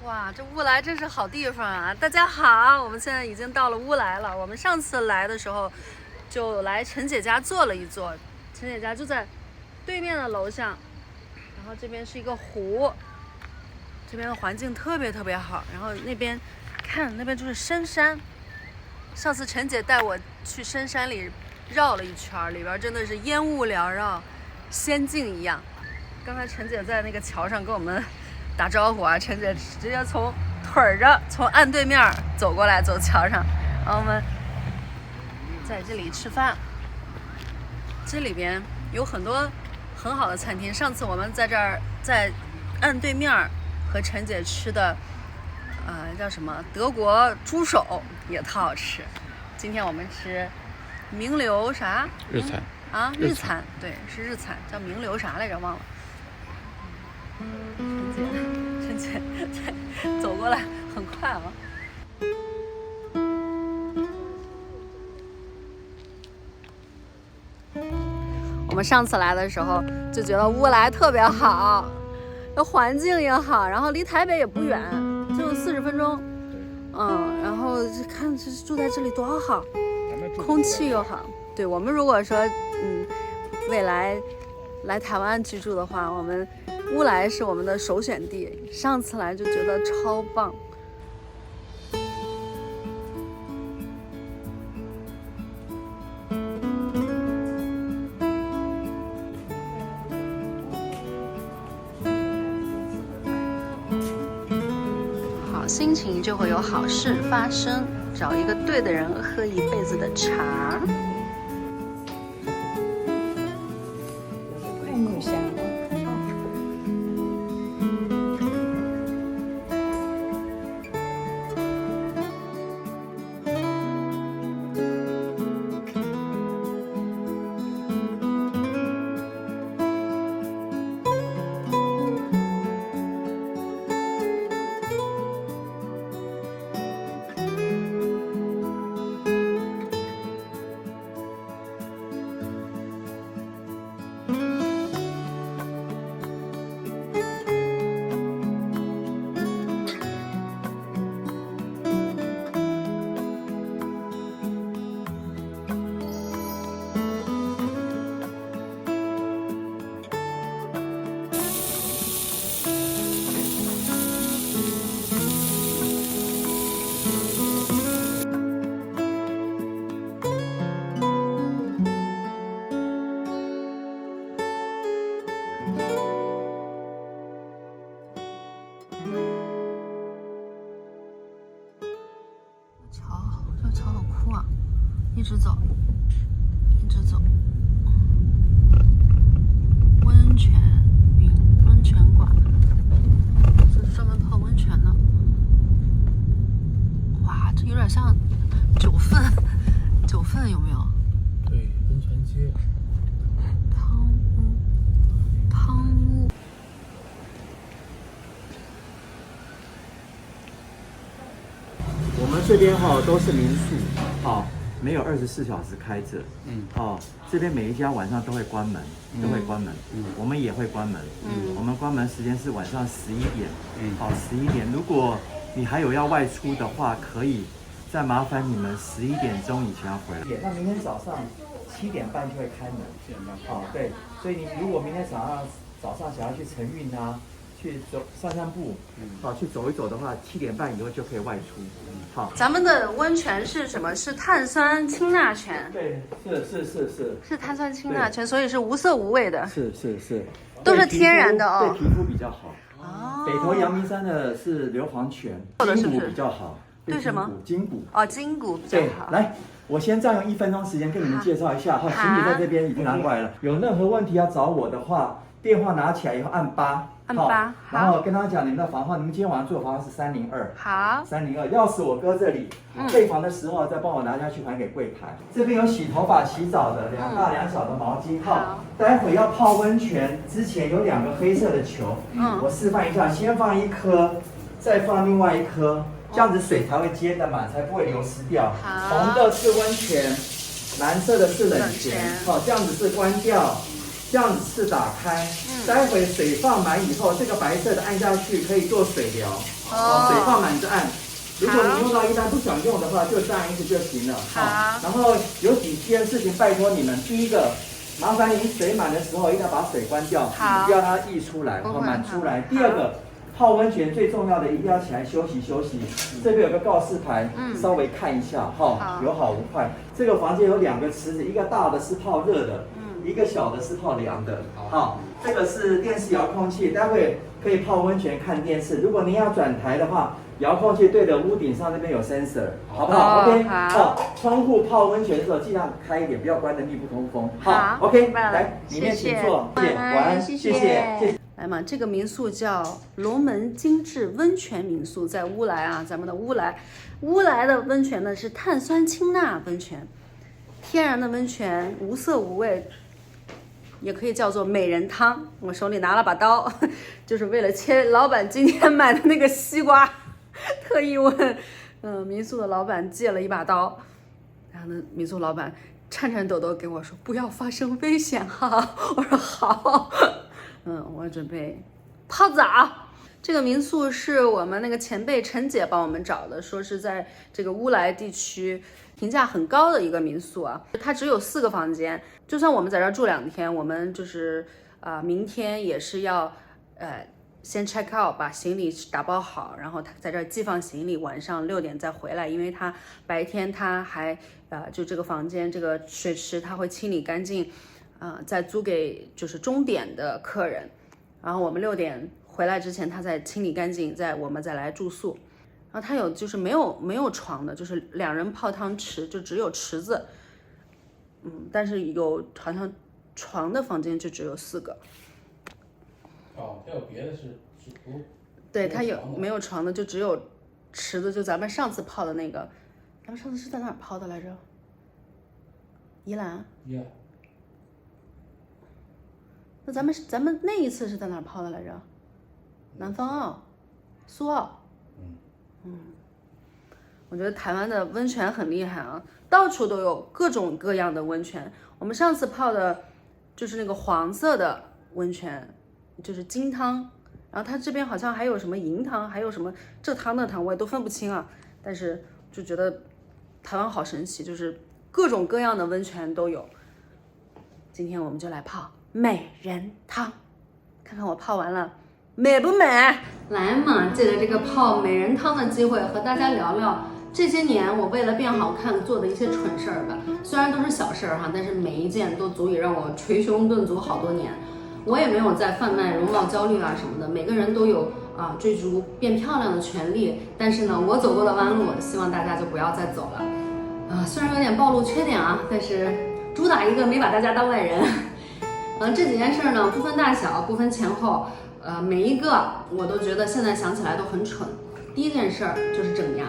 哇，这乌来真是好地方啊！大家好，我们现在已经到了乌来了。我们上次来的时候，就来陈姐家坐了一坐。陈姐家就在对面的楼上，然后这边是一个湖，这边的环境特别特别好。然后那边看那边就是深山。上次陈姐带我去深山里绕了一圈，里边真的是烟雾缭绕，仙境一样。刚才陈姐在那个桥上跟我们打招呼啊，陈姐直接从腿着从岸对面走过来，走桥上，然后我们在这里吃饭。这里边有很多很好的餐厅，上次我们在这儿在岸对面和陈姐吃的叫什么德国猪手也特好吃。今天我们吃名流啥日餐啊？日餐，对，是日餐，叫名流啥来着忘了。陈姐走过来很快啊。我们上次来的时候就觉得乌来特别好，这环境也好，然后离台北也不远，就40分钟。然后看住在这里多好，空气又好。对，我们如果说未来来台湾居住的话，我们乌来是我们的首选地。上次来就觉得超棒。好心情就会有好事发生，找一个对的人喝一辈子的茶。太女侠了。这桥好酷啊，一直走一直走。温泉馆，这是专门泡温泉的。哇，这有点像九份有没有？对，温泉街。汤屋。我们这边都是民宿，没有24小时开着，这边每一家晚上都会关门，我们也会关门，我们关门时间是晚上11点，11点，如果你还有要外出的话，可以再麻烦你们11点钟以前要回来。那明天早上7点半就会开门，7点半，对，所以你如果明天早上想要去晨运啊，去散步，去走一走的话，7点半以后就可以外出。好，咱们的温泉是什么？是碳酸氢钠泉。对，是碳酸氢钠泉，所以是无色无味的。是，都是天然的哦，对皮肤比较好。北投阳明山的是硫磺泉，筋骨比较好。对什么？筋骨。筋骨比较好。对，来，我先占用1分钟时间跟你们介绍一下。行李在这边已经拿过来了。有任何问题要找我的话，电话拿起来以后按8。按8，然后跟他讲你们的房号，你们今天晚上住的房号是302。好，302，钥匙我搁这里，退房的时候再帮我拿下去还给柜台。这边有洗头发、洗澡的2大2小的毛巾。好，待会要泡温泉之前有2个黑色的球，我示范一下，先放1颗，再放另外1颗，这样子水才会接得满，才不会流失掉。红的是温泉，蓝色的是冷泉。好，这样子是关掉。这样子是打开，待会水放满以后，这个白色的按下去可以做水疗，水放满就按。如果你用到一般不想用的话，就这样一次就行了。好，然后有几件事情拜托你们，第一个，麻烦您水满的时候一定要把水关掉，不要让它溢出来，满出来。第二个。泡温泉最重要的一定要起来休息休息。这边有个告示牌，稍微看一下哈，有好无坏。这个房间有2个池子，一个大的是泡热的，一个小的是泡凉的。好，这个是电视遥控器，待会可以泡温泉看电视。如果您要转台的话，遥控器对着屋顶上那边有 sensor， 好不好 ？OK， 好，窗户泡温泉的时候尽量开一点，不要关得密不通风。好 ，OK， 来里面请坐，谢谢，晚安，谢谢。来嘛，这个民宿叫龙门精致温泉民宿，在乌来啊，咱们的乌来的温泉呢是碳酸氢钠温泉，天然的温泉，无色无味，也可以叫做美人汤。我手里拿了把刀，就是为了切老板今天买的那个西瓜，特意问民宿的老板借了一把刀，然后呢，民宿老板颤颤抖抖跟我说不要发生危险哈，我说好。我准备泡澡。这个民宿是我们那个前辈陈姐帮我们找的，说是在这个乌来地区评价很高的一个民宿啊。它只有4个房间，就算我们在这儿住2天，我们就是明天也是要先 check out， 把行李打包好，然后在这儿寄放行李，晚上6点再回来，因为它白天它还就这个房间这个水池它会清理干净。再租给就是钟点的客人，然后我们6点回来之前，他再清理干净，我们再来住宿。然后他有就是没有床的，就是2人泡汤池，就只有池子，但是有好像床的房间就只有4个。它有别的是不？对，它没有床的，就只有池子，就咱们上次泡的那个，咱们上次是在哪儿泡的来着？宜兰。那咱们那一次是在哪儿泡的来着？南方澳、苏澳。我觉得台湾的温泉很厉害啊，到处都有各种各样的温泉。我们上次泡的就是那个黄色的温泉，就是金汤，然后它这边好像还有什么银汤，还有什么这汤那汤，我也都分不清啊。但是就觉得台湾好神奇，就是各种各样的温泉都有。今天我们就来泡美人汤，看看我泡完了美不美？来嘛，借着这个泡美人汤的机会，和大家聊聊这些年我为了变好看做的一些蠢事儿吧。虽然都是小事儿哈，但是每一件都足以让我捶胸顿足好多年。我也没有在贩卖容貌焦虑啊什么的，每个人都有追逐变漂亮的权利。但是呢，我走过的弯路，希望大家就不要再走了。虽然有点暴露缺点啊，但是主打一个没把大家当外人。这几件事呢，不分大小，不分前后，每一个我都觉得现在想起来都很蠢。第一件事儿就是整牙。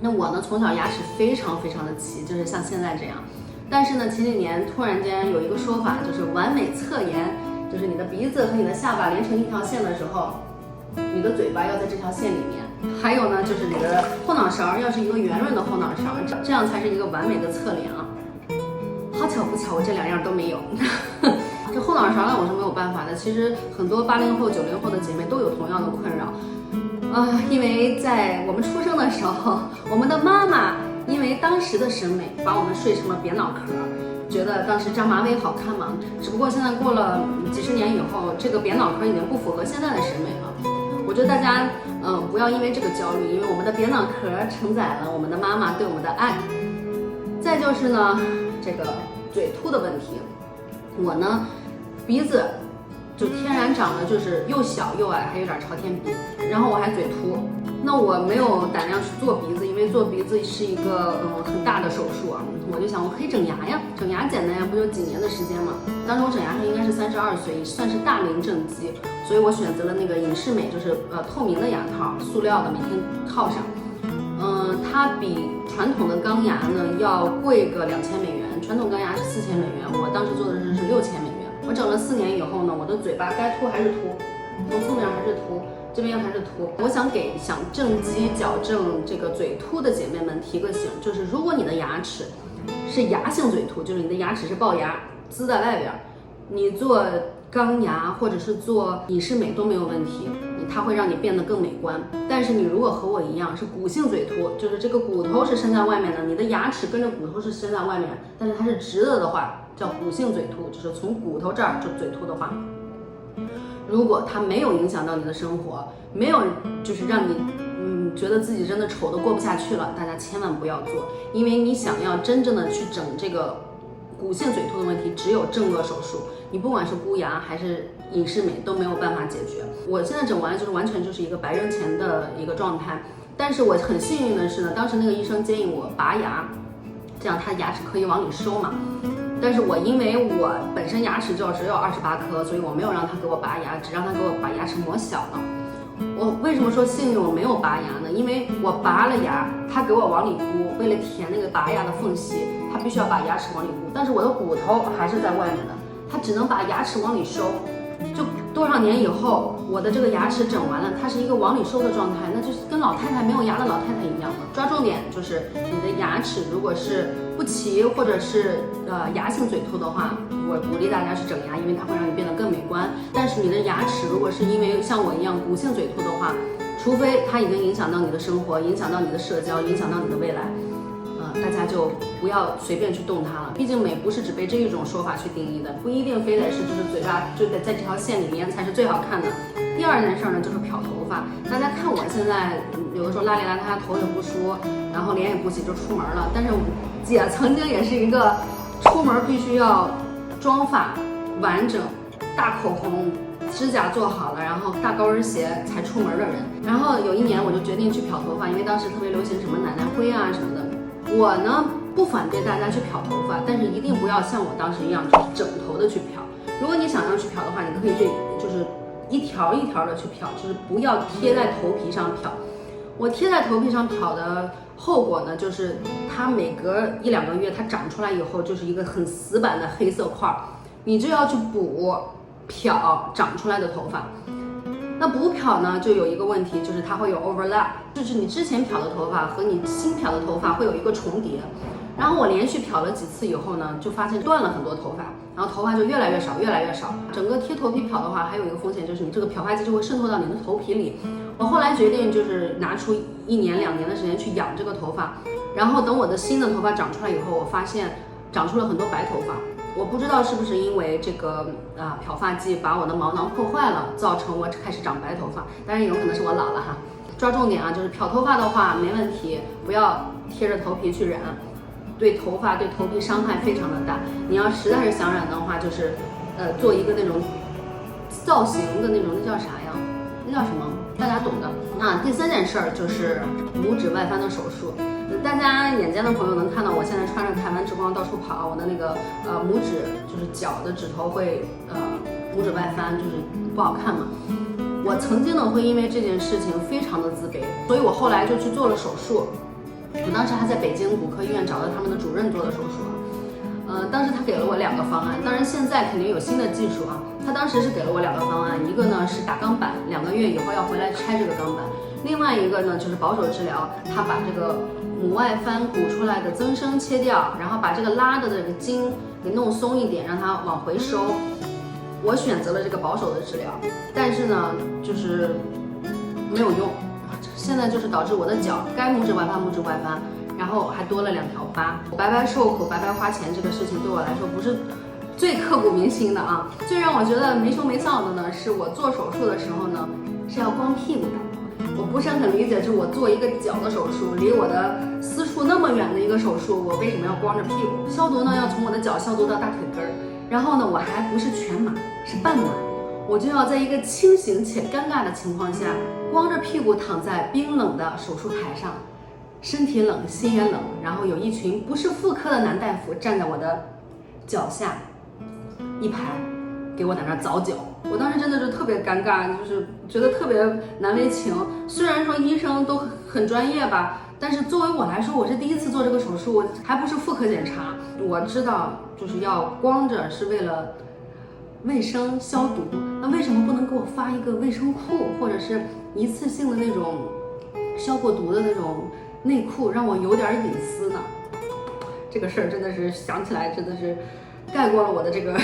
那我呢，从小牙齿非常非常的齐，就是像现在这样。但是呢，前几年突然间有一个说法，就是完美侧颜，就是你的鼻子和你的下巴连成一条线的时候，你的嘴巴要在这条线里面。还有呢，就是你的后脑勺要是一个圆润的后脑勺，这样才是一个完美的侧脸啊。好巧不巧，我这2样都没有。这后脑勺呢，我是没有办法的。其实很多80后、90后的姐妹都有同样的困扰。因为在我们出生的时候，我们的妈妈因为当时的审美，把我们睡成了扁脑壳，觉得当时扎马尾好看嘛。只不过现在过了几十年以后，这个扁脑壳已经不符合现在的审美了。我觉得大家不要因为这个焦虑，因为我们的扁脑壳承载了我们的妈妈对我们的爱。再就是呢，这个嘴凸的问题，我呢鼻子就天然长得就是又小又矮，还有点朝天鼻，然后我还嘴凸。那我没有胆量去做鼻子，因为做鼻子是一个很大的手术啊。我就想我可以整牙呀，整牙简单呀，不就几年的时间嘛。当时我整牙时应该是32岁，也算是大龄正畸，所以我选择了那个隐适美，就是透明的牙套，塑料的，每天套上。它比传统的钢牙呢要贵个2000美元，传统钢牙是4000美元，我当时做的是6000美元。我整了4年以后呢，我的嘴巴该凸还是凸，从侧面还是凸，这边还是凸。我想给想正畸矫正这个嘴凸的姐妹们提个醒，就是如果你的牙齿是牙性嘴凸，就是你的牙齿是龅牙，滋在外边，你做钢牙或者是做隐适美都没有问题，它会让你变得更美观。但是你如果和我一样是骨性嘴凸，就是这个骨头是伸在外面的，你的牙齿跟着骨头是伸在外面，但是它是直的话，叫骨性嘴凸，就是从骨头这儿就嘴凸的话，如果它没有影响到你的生活，没有就是让你觉得自己真的丑的过不下去了，大家千万不要做，因为你想要真正的去整这个骨性嘴凸的问题，只有正颚手术。你不管是箍牙还是隐适美都没有办法解决。我现在整完就是完全就是一个白人前的一个状态，但是我很幸运的是呢，当时那个医生建议我拔牙，这样他牙齿可以往里收嘛。但是我因为我本身牙齿就只有28颗，所以我没有让他给我拔牙，只让他给我把牙齿磨小了。我为什么说幸运我没有拔牙呢？因为我拔了牙，他给我往里箍，为了填那个拔牙的缝隙，他必须要把牙齿往里箍，但是我的骨头还是在外面的，他只能把牙齿往里收。就多少年以后，我的这个牙齿整完了，它是一个往里收的状态，那就是跟老太太没有牙的老太太一样了。抓重点就是你的牙齿如果是不齐或者是牙性嘴凸的话，我鼓励大家去整牙，因为它会让你变得更美观。但是你的牙齿如果是因为像我一样骨性嘴凸的话，除非它已经影响到你的生活，影响到你的社交，影响到你的未来，大家就不要随便去动它了。毕竟美不是只被这一种说法去定义的，不一定非得是就是嘴巴就得在这条线里面才是最好看的。第二件事呢就是漂头发，大家看我现在有的时候邋里邋遢，头也不梳，然后脸也不洗就出门了。但是姐曾经也是一个出门必须要妆发完整、大口红、指甲做好了，然后大高跟鞋才出门的人。然后有一年我就决定去漂头发，因为当时特别流行什么奶奶灰啊什么的。我呢不反对大家去漂头发，但是一定不要像我当时一样就是整头的去漂。如果你想要去漂的话，你可以就是一条一条的去漂，就是不要贴在头皮上漂。我贴在头皮上漂的后果呢，就是它每隔1、2个月它长出来以后就是一个很死板的黑色块，你就要去补漂长出来的头发。那补漂呢，就有一个问题，就是它会有 overlap， 就是你之前漂的头发和你新漂的头发会有一个重叠。然后我连续漂了几次以后呢，就发现断了很多头发，然后头发就越来越少，越来越少。整个贴头皮漂的话，还有一个风险就是你这个漂发剂就会渗透到你的头皮里。我后来决定就是拿出1年2年的时间去养这个头发，然后等我的新的头发长出来以后，我发现长出了很多白头发。我不知道是不是因为这个漂发剂把我的毛囊破坏了，造成我开始长白头发。当然有可能是我老了哈。抓重点啊，就是漂头发的话没问题，不要贴着头皮去染，对头发对头皮伤害非常的大。你要实在是想染的话，就是做一个那种造型的那种，那叫啥呀？那叫什么？大家懂的。那第3件事儿就是拇指外翻的手术。大家眼尖的朋友能看到，我现在穿着台湾之光到处跑，我的那个拇指就是脚的指头会拇指外翻，就是不好看嘛。我曾经呢会因为这件事情非常的自卑，所以我后来就去做了手术。我当时还在北京骨科医院找到他们的主任做的手术。当时他给了我2个方案，当然现在肯定有新的技术啊。他当时是给了我2个方案，一个呢是打钢板，2个月以后要回来拆这个钢板；另外一个呢就是保守治疗，他把这个母外翻鼓出来的增生切掉，然后把这个拉的这个筋给弄松一点，让它往回收。我选择了这个保守的治疗，但是呢就是没有用，现在就是导致我的脚该拇指外翻拇指外翻，然后还多了2条疤。白白受苦白白花钱这个事情对我来说不是最刻骨铭心的啊。最让我觉得没羞没臊的呢，是我做手术的时候呢是要光屁股的。我不是很理解，就是我做一个脚的手术，离我的私处那么远的一个手术，我为什么要光着屁股？消毒呢要从我的脚消毒到大腿根儿，然后呢我还不是全麻，是半麻，我就要在一个清醒且尴尬的情况下，光着屁股躺在冰冷的手术台上，身体冷心也冷，然后有一群不是妇科的男大夫站在我的脚下一排，给我在那凿脚。我当时真的是特别尴尬，就是觉得特别难为情。虽然说医生都很专业吧，但是作为我来说，我是第一次做这个手术，我还不是妇科检查。我知道就是要光着是为了卫生消毒，那为什么不能给我发一个卫生裤，或者是一次性的那种消过毒的那种内裤，让我有点隐私呢？这个事儿真的是想起来真的是盖过了我的这个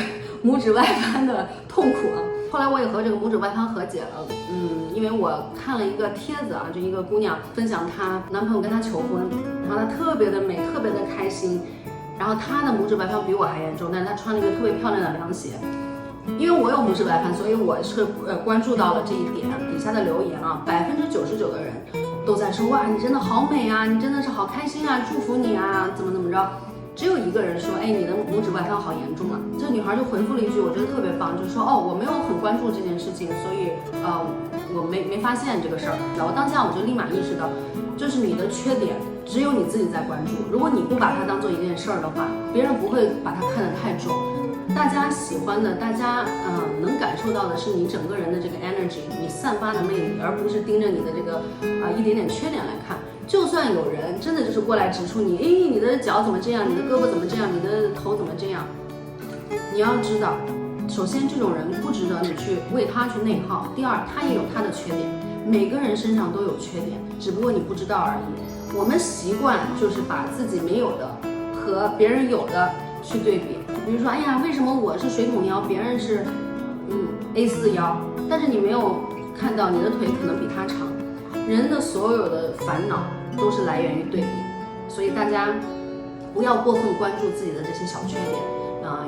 拇指外翻的痛苦啊。后来我也和这个拇指外翻和解了，因为我看了一个帖子啊，就一个姑娘分享她男朋友跟她求婚，然后她特别的美，特别的开心，然后她的拇指外翻比我还严重，但是她穿了一个特别漂亮的凉鞋。因为我有拇指外翻，所以我是关注到了这一点。底下的留言啊，99%的人都在说哇，你真的好美啊，你真的是好开心啊，祝福你啊，怎么着。只有一个人说，哎，你的拇指外翻好严重啊！这女孩就回复了一句，我觉得特别棒，就是说，哦，我没有很关注这件事情，所以我没发现这个事儿。然后当下我就立马意识到，就是你的缺点只有你自己在关注，如果你不把它当做一件事儿的话，别人不会把它看得太重。大家喜欢的，大家能感受到的是你整个人的这个 energy， 你散发的魅力，而不是盯着你的这个一点点缺点来看。就算有人真的就是过来指出你，哎，你的脚怎么这样，你的胳膊怎么这样，你的头怎么这样，你要知道，首先这种人不值得你去为他去内耗，第二他也有他的缺点，每个人身上都有缺点，只不过你不知道而已。我们习惯就是把自己没有的和别人有的去对比，比如说，哎呀，为什么我是水桶腰，别人是A4 腰，但是你没有看到你的腿可能比他长。人的所有的烦恼都是来源于对比，所以大家不要过分关注自己的这些小缺点，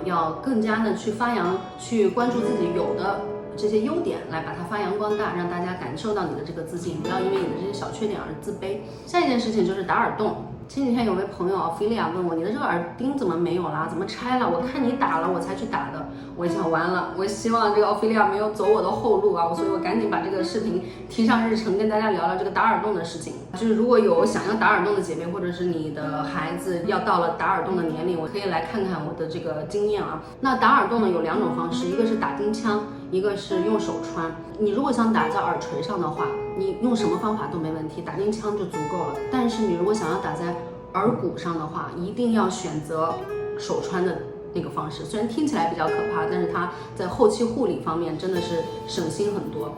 要更加的去发扬，去关注自己有的这些优点，来把它发扬光大，让大家感受到你的这个自信，不要因为你的这些小缺点而自卑。下一件事情就是打耳洞。前几天有位朋友奥菲利亚问我，你的这个耳钉怎么没有啦？怎么拆了？我看你打了，我才去打的。我一想完了，我希望这个奥菲利亚没有走我的后路啊，所以我赶紧把这个视频提上日程，跟大家聊聊这个打耳洞的事情。就是如果有想要打耳洞的姐妹，或者是你的孩子要到了打耳洞的年龄，我可以来看看我的这个经验啊。那打耳洞呢有两种方式，一个是打钉枪，一个是用手穿。你如果想打在耳垂上的话，你用什么方法都没问题，打钉枪就足够了。但是你如果想要打在耳骨上的话，一定要选择手穿的那个方式。虽然听起来比较可怕，但是它在后期护理方面真的是省心很多。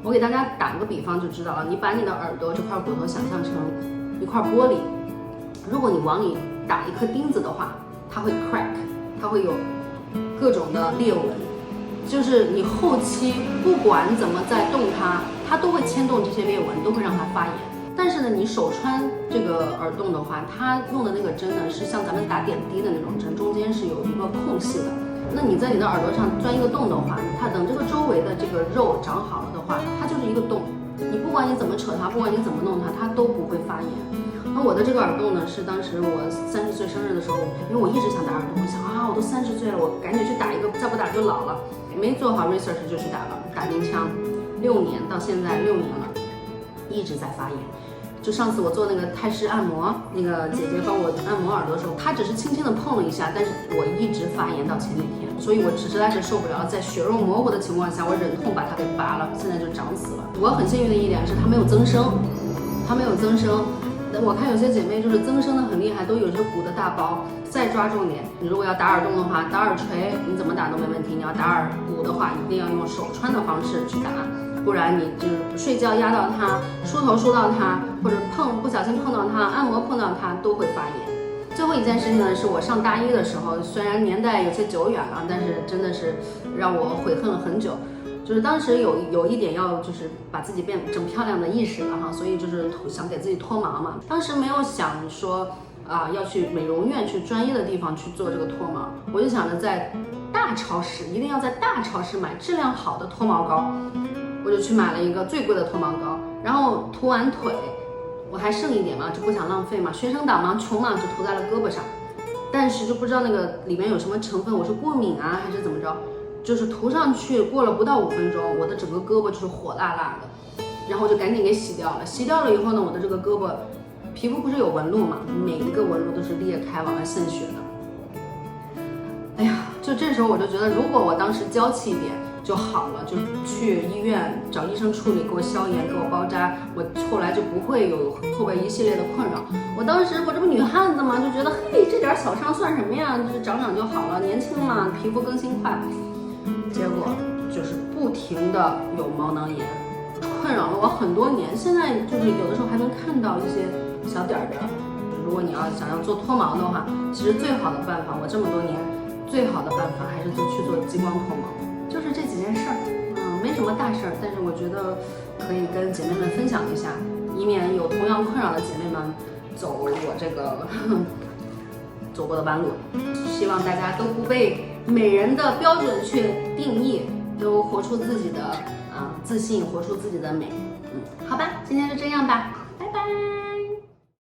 我给大家打个比方就知道了，你把你的耳朵这块骨头想象成一块玻璃，如果你往里打一颗钉子的话，它会 crack， 它会有各种的裂纹，就是你后期不管怎么再动它，它都会牵动这些裂纹，都会让它发炎。但是呢，你手穿这个耳洞的话，它用的那个针呢，是像咱们打点滴的那种针，中间是有一个空隙的。那你在你的耳朵上钻一个洞的话，它等这个周围的这个肉长好了的话，它就是一个洞。你不管你怎么扯它，不管你怎么弄它，它都不会发炎。那我的这个耳洞呢，是当时我30岁生日的时候，因为我一直想打耳洞，我想我都30岁了，我赶紧去打一个，再不打就老了。没做好 research 就去打了，打钉枪，6年到现在6年了，一直在发炎。就上次我做那个泰式按摩，那个姐姐帮我按摩耳朵的时候，她只是轻轻的碰了一下，但是我一直发炎到前几天，所以我实在是受不了，在血肉模糊的情况下，我忍痛把它给拔了，现在就长死了。我很幸运的一点是它没有增生，它没有增生。我看有些姐妹就是增生的很厉害，都有着鼓的大包。再抓重点，你如果要打耳洞的话，打耳垂你怎么打都没问题，你要打耳骨的话，一定要用手穿的方式去打。不然你就是睡觉压到它，梳头梳到它，或者不小心碰到它，按摩碰到它都会发炎。最后一件事情呢，是我上大一的时候，虽然年代有些久远了，但是真的是让我悔恨了很久。就是当时有一点要就是把自己整漂亮的意识了哈，所以就是想给自己脱毛嘛。当时没有想说要去美容院去专业的地方去做这个脱毛，我就想着在大超市，一定要在大超市买质量好的脱毛膏。我就去买了一个最贵的脱毛膏，然后涂完腿，我还剩一点嘛，就不想浪费嘛，学生党嘛，穷嘛，就涂在了胳膊上。但是就不知道那个里面有什么成分，我是过敏啊还是怎么着，就是涂上去过了不到5分钟，我的整个胳膊就是火辣辣的，然后我就赶紧给洗掉了。洗掉了以后呢，我的这个胳膊皮肤不是有纹路嘛，每一个纹路都是裂开往外渗血的。哎呀，就这时候我就觉得，如果我当时娇气一点就好了，就去医院找医生处理，给我消炎，给我包扎，我后来就不会有后边一系列的困扰。我当时这不女汉子嘛，就觉得嘿，这点小伤算什么呀，就是长长就好了，年轻嘛，皮肤更新快。结果就是不停的有毛囊炎，困扰了我很多年。现在就是有的时候还能看到一些小点儿的。如果你想要做脱毛的话，其实最好的办法，我这么多年最好的办法还是就去做激光脱毛，就是这几件事儿，没什么大事儿，但是我觉得可以跟姐妹们分享一下，以免有同样困扰的姐妹们走我这个走过的弯路。希望大家都不被美人的标准去定义，都活出自己的自信，活出自己的美。好吧，今天就这样吧，拜拜。